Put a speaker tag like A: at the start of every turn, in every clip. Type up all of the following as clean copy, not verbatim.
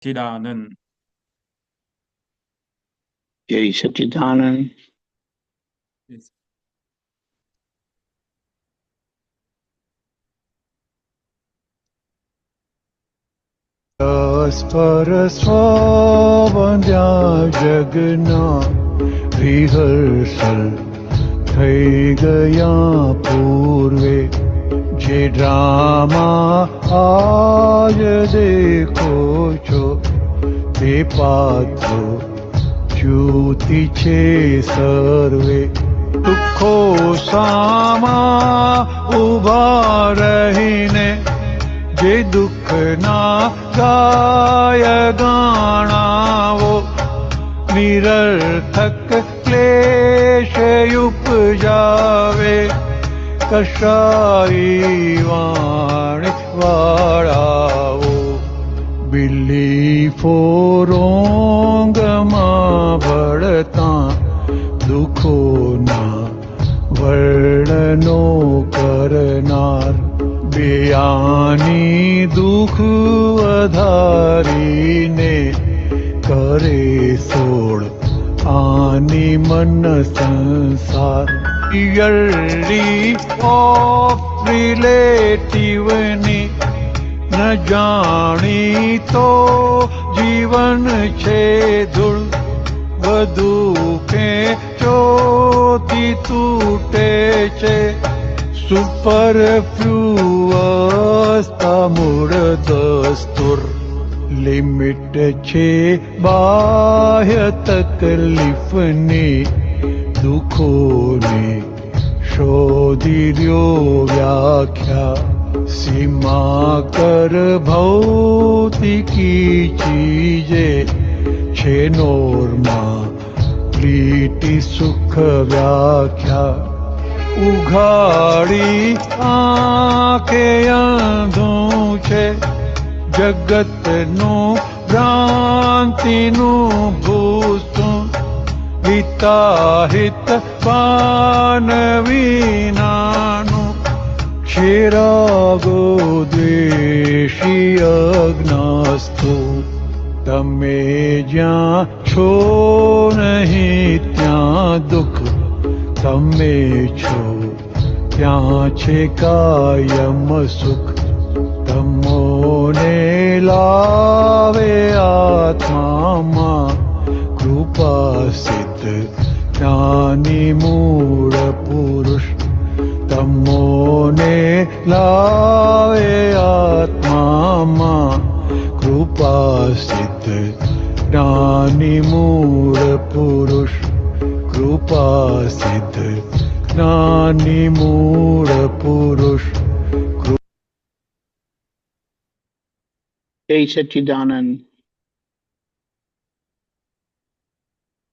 A: સચ્ચિદાનંદ.
B: જય સચ્ચિદાનંદ.
C: Spur સ્વંધ્યા જગના rehearsal થઈ ગયા પૂર્વે, જે ડ્રામા આજ દેખો છો તે પાત્રો જ્યોતિ છે સર્વે. દુઃખો સામા ઉભા રહીને જે દુઃખના ગાય ગાણાવો, નિરર્થક ક્લેશ ઉપજાવે કશાઈ વાણી વાળાવો. બિલીફો રોંગમાં ભળતા દુઃખોના વર્ણનો કરનાર, બેયાની દુઃખ વધારીને કરે સોળ આની મન સંસાર. યર્લી ઓફ રિલેટિવની ન જાણી તો જીવન છે ધૂળ, વધુ ખેંચોથી તૂટે છે સુપરફ્લુઅસતા મૂળ દસ્તુર. લિમિટ છે બાહ્ય તકલીફની, દુઃખોની શોધી રહ્યો વ્યાખ્યા. સીમા કર ભૌતિકી ચીજે છે નોર્મા પ્રીતિ સુખ વ્યાખ્યા. ઉઘાડી આંખે અંધું છે જગતનું ભ્રાંતિનું ભૂસું, હિતાહિત પાન વિનાનું ક્ષીરાગો દ્વેષી અજ્ઞાસ્તુ. તમે જ્યાં છો નહીં ત્યાં દુઃખ, તમે છો ત્યાં છે કાયમ સુખ. તમોને લાવે આત્મામાં કૃપા સિદ્ધ જ્ઞાની મૂળ પુરુષ. તમોને લાવે આત્મામાં કૃપા સિદ્ધ જ્ઞાની મૂળ પુરુષ. કૃપા સિદ્ધ જ્ઞાની મૂળ પુરુષ.
B: જય સચ્ચિદાનંદ.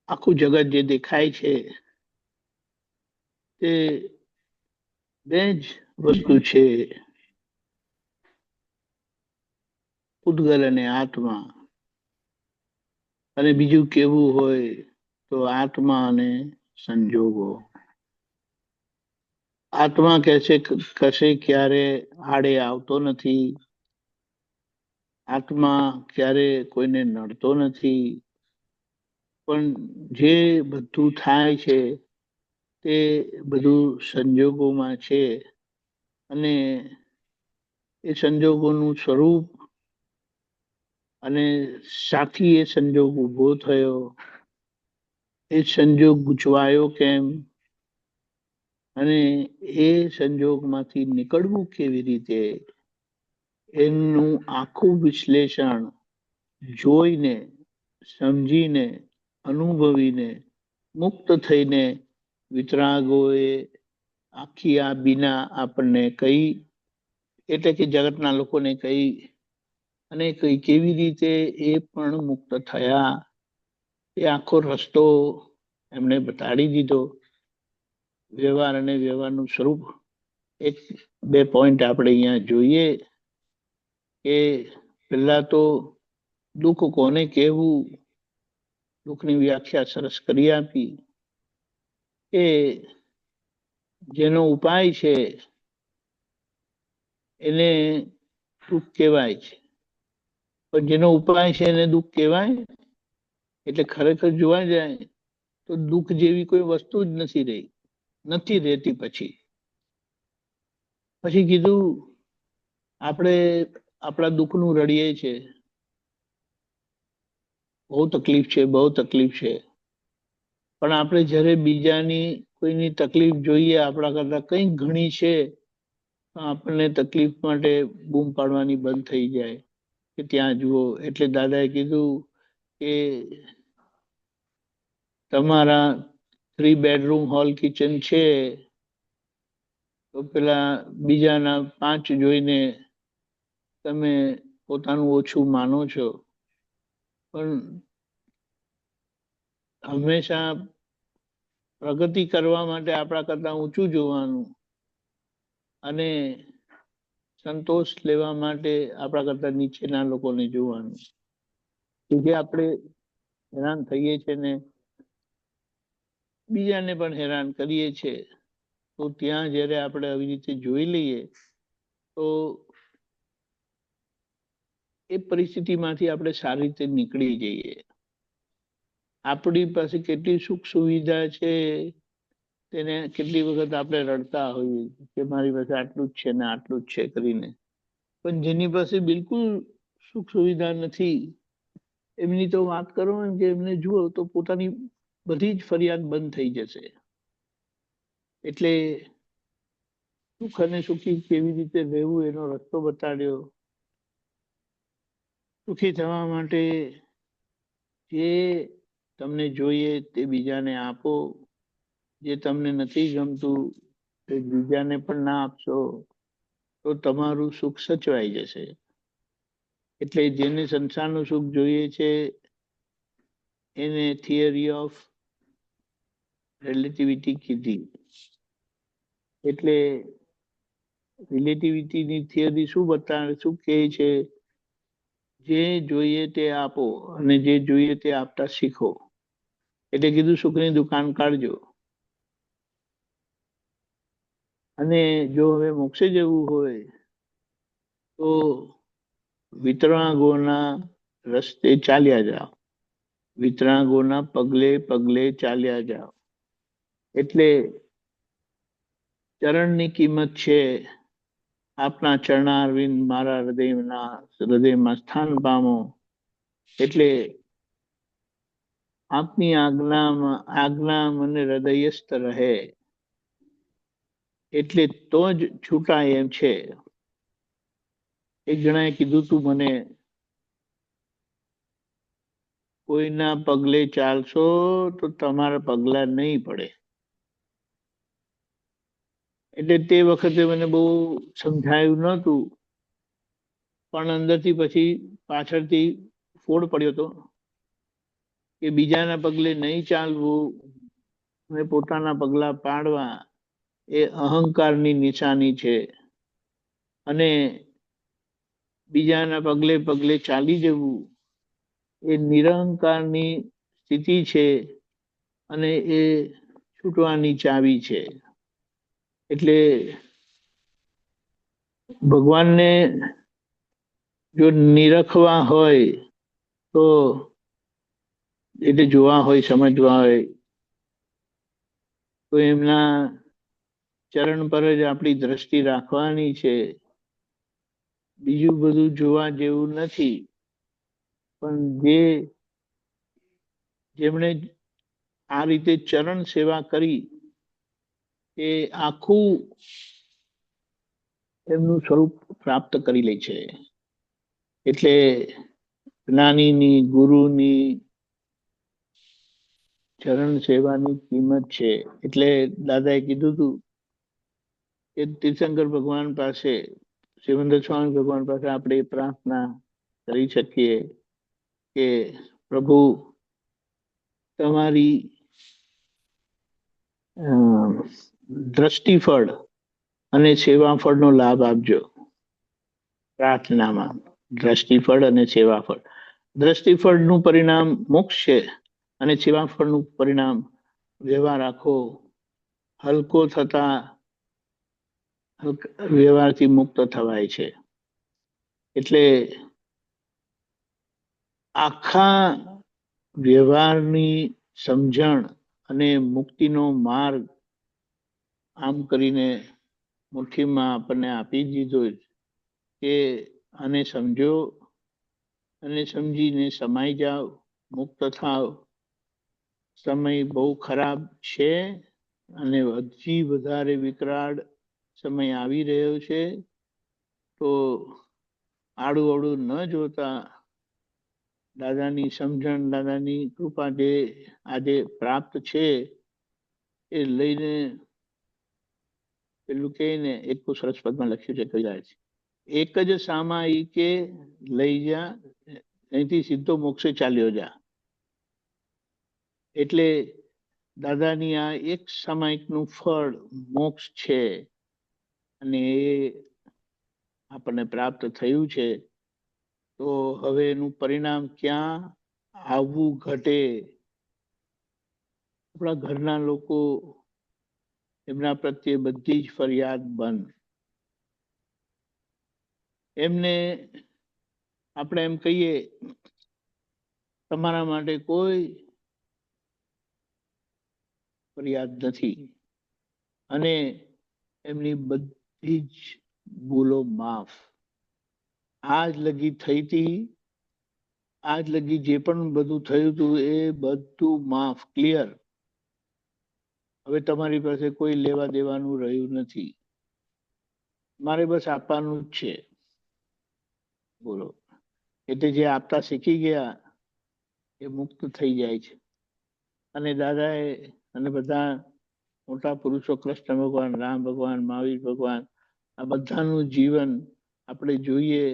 B: આખું જગત જે દેખાય છે તે બે જ વસ્તુ છે, પૂતગલ અને આત્મા. અને બીજું કેવું હોય તો આત્મા અને સંજોગો. આત્મા કશે ક્યારે આડે આવતો નથી, આત્મા ક્યારે કોઈને નડતો નથી, પણ જે બધું થાય છે તે બધું સંજોગોમાં છે. અને એ સંજોગોનું સ્વરૂપ અને સાથી એ સંજોગ ઊભો થયો, એ સંજોગ ગૂંચવાયો કેમ, અને એ સંજોગમાંથી નીકળવું કેવી રીતે, એનું આખું વિશ્લેષણ જોઈને, સમજીને, અનુભવીને, મુક્ત થઈને વિતરાગોએ આખી આ બીના આપણને કહી, એટલે કે જગતના લોકોને કહી, અને કેવી રીતે એ પણ મુક્ત થયા એ આખો રસ્તો એમણે બતાડી દીધો. વ્યવહાર અને વ્યવહારનું સ્વરૂપ એક બે પોઈન્ટ આપણે અહીંયા જોઈએ કે પહેલા તો દુઃખ કોને કહેવું, દુઃખની વ્યાખ્યા સરસ કરી આપી કે જેનો ઉપાય છે એને દુઃખ કહેવાય છે, પણ જેનો ઉપાય છે એને દુઃખ કહેવાય? એટલે ખરેખર જોવા જાય તો દુઃખ જેવી કોઈ વસ્તુ જ નથી રહેતી. પછી કીધું આપણે આપણા દુઃખનું રડીએ છે, બહુ તકલીફ છે, પણ આપણે જ્યારે બીજાની કોઈની તકલીફ જોઈએ આપણા કરતા કંઈક ઘણી છે, તો આપણને તકલીફ માટે બૂમ પાડવાની બંધ થઈ જાય કે ત્યાં જુઓ. એટલે દાદાએ કીધું કે તમારા 3 બેડરૂમ હોલ કિચન છે, તો પેલા બીજાના 5 જોઈને તમે પોતાનું ઓછું માનો છો, પણ હંમેશા પ્રગતિ કરવા માટે આપણા કરતા ઊંચું જોવાનું અને સંતોષ લેવા માટે આપણા કરતા નીચેના લોકોને જોવાનું. કે આપણે હેરાન થઈએ છીએ ને બીજાને પણ હેરાન કરીએ છીએ, તો ત્યાં જ્યારે આપણે આવી રીતે જોઈ લઈએ તો એ પરિસ્થિતિમાંથી આપણે સારી રીતે નીકળી જઈએ. આપણી પાસે કેટલી સુખ સુવિધા છે તેને કેટલી વખત આપણે રડતા હોઈએ કે મારી પાસે આટલું જ છે ને આટલું જ છે કરીને, પણ જેની પાસે બિલકુલ સુખ સુવિધા નથી એમની તો વાત કરો ને કે એમને જુઓ તો પોતાની બધી જ ફરિયાદ બંધ થઈ જશે. એટલે સુખ અને સુખી કેવી રીતે રહેવું એનો રસ્તો બતાડ્યો. સુખી થવા માટે જે તમને જોઈએ તે બીજાને આપો, જે તમને નથી ગમતું તે બીજાને પણ ના આપશો તો તમારું સુખ સચવાઈ જશે. એટલે જેને સંસારનું સુખ જોઈએ છે એને થિયરી ઓફ રિલેટિવિટી કીધી. એટલે રિલેટિવિટીની થિયરી શું કહે છે? જે જોઈએ તે આપો અને જે જોઈએ તે આપતા શીખો. એટલે કીધું સુખની દુકાન કાઢજો. અને જો હવે મોક્ષે જવું હોય તો વિતરાગોના રસ્તે ચાલ્યા જાઓ, વિતરાગોના પગલે પગલે ચાલ્યા જાઓ. એટલે ચરણની કિંમત છે. આપના ચરણારવિંદ મારા હૃદયમાં સ્થાન પામો. એટલે આપની આજ્ઞા મને હૃદયસ્થ રહે, એટલે તો જ છૂટાય એમ છે. એક જણાએ કીધું તું મને, કોઈના પગલે ચાલશો તો તમારા પગલા નહીં પડે. એટલે તે વખતે મને બહુ સમજાયું નહોતું, પણ અંદરથી પછી પાછળથી ફોડ પડ્યો હતો કે બીજાના પગલે નહીં ચાલવું અને પોતાના પગલા પાડવા એ અહંકારની નિશાની છે. અને બીજાના પગલે પગલે ચાલી જવું એ નિરહંકારની સ્થિતિ છે અને એ છૂટવાની ચાવી છે. એટલે ભગવાનને જો નિરખવા હોય તો એટલે જોવા હોય, સમજવા હોય તો એમના ચરણ પર જ આપણી દ્રષ્ટિ રાખવાની છે. બીજું બધું જોવા જેવું નથી. પણ જેમણે આ રીતે ચરણ સેવા કરી એ આખું એમનું સ્વરૂપ પ્રાપ્ત કરી લે છે. એટલે જ્ઞાનીની, ગુરુની ચરણ સેવાની કિંમત છે. એટલે દાદાએ કીધું હતું કે તીર્થંકર ભગવાન પાસે, સિમંદર સ્વામી ભગવાન પાસે આપણે પ્રાર્થના કરી શકીએ કે પ્રભુ તમારી દ્રષ્ટિફળ અને સેવાફળનો લાભ આપજો. પ્રાર્થનામાં દ્રષ્ટિફળ અને સેવાફળ. દ્રષ્ટિફળનું પરિણામ મોક્ષ છે અને સેવાફળનું પરિણામ વ્યવહાર આખો હલકો થતા વ્યવહારથી મુક્ત થવાય છે. એટલે આખા વ્યવહારની સમજણ અને મુક્તિનો માર્ગ આમ કરીને મુઠ્ઠીમાં આપણને આપી દીધો કે આને સમજો અને સમજીને સમાઈ જાઓ, મુક્ત થાઓ. સમય બહુ ખરાબ છે અને હજી વધારે વિકરાળ સમય આવી રહ્યો છે. તો આડું અવળું ન જોતા દાદાની સમજણ, દાદાની કૃપા જે આજે પ્રાપ્ત છે એ લઈને, પેલું કે ને એક સરસ પદમાં લખ્યું છે કવિરાજ, એક જ સામાયિકે લઈ જા, અહીંથી સીધો મોક્ષે ચાલ્યો જા. એટલે દાદાની આ એક સામાયિકનું ફળ મોક્ષ છે અને એ આપણને પ્રાપ્ત થયું છે. તો હવે એનું પરિણામ ક્યાં આવવું ઘટે. આપણા ઘરના લોકો એમના પ્રત્યે બધી જ ફરિયાદ બંધ. એમને આપણે એમ કહીએ તમારા માટે કોઈ ફરિયાદ નથી અને એમની બધી જ ભૂલો માફ. આજ લગી થઈ હતી, આજ લગી જે પણ બધું થયું હતું એ બધું માફ, ક્લિયર. હવે તમારી પાસે કોઈ લેવા દેવાનું રહ્યું નથી. મારે બસ આપવાનું જ છે. બોલો. એટલે જે આપતા શીખી ગયા એ મુક્ત થઈ જાય છે. અને દાદાએ અને બધા મોટા પુરુષો, કૃષ્ણ ભગવાન, રામ ભગવાન, મહાવીર ભગવાન, આ બધાનું જીવન આપણે જોઈએ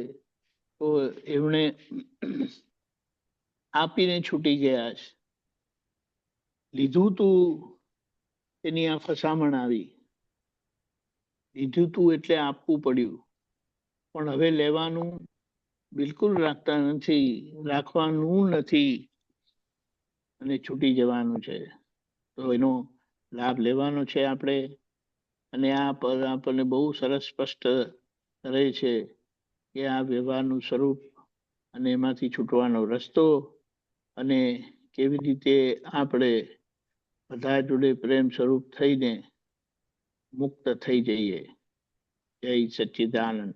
B: તો એમણે આપીને છૂટી ગયા છે. લીધું તું એની આ ફસામણ આવી, લીધું તું એટલે આપવું પડ્યું, પણ હવે લેવાનું બિલકુલ રાખતા નથી, રાખવાનું નથી અને છૂટી જવાનું છે. તો એનો લાભ લેવાનો છે આપણે. અને આ પદ આપણને બહુ સરસ સ્પષ્ટ કરે છે કે આ વ્યવહારનું સ્વરૂપ અને એમાંથી છૂટવાનો રસ્તો અને કેવી રીતે આપણે બધા જોડે પ્રેમ સ્વરૂપ થઈને મુક્ત થઈ જઈએ. જય સચ્ચિદાનંદ.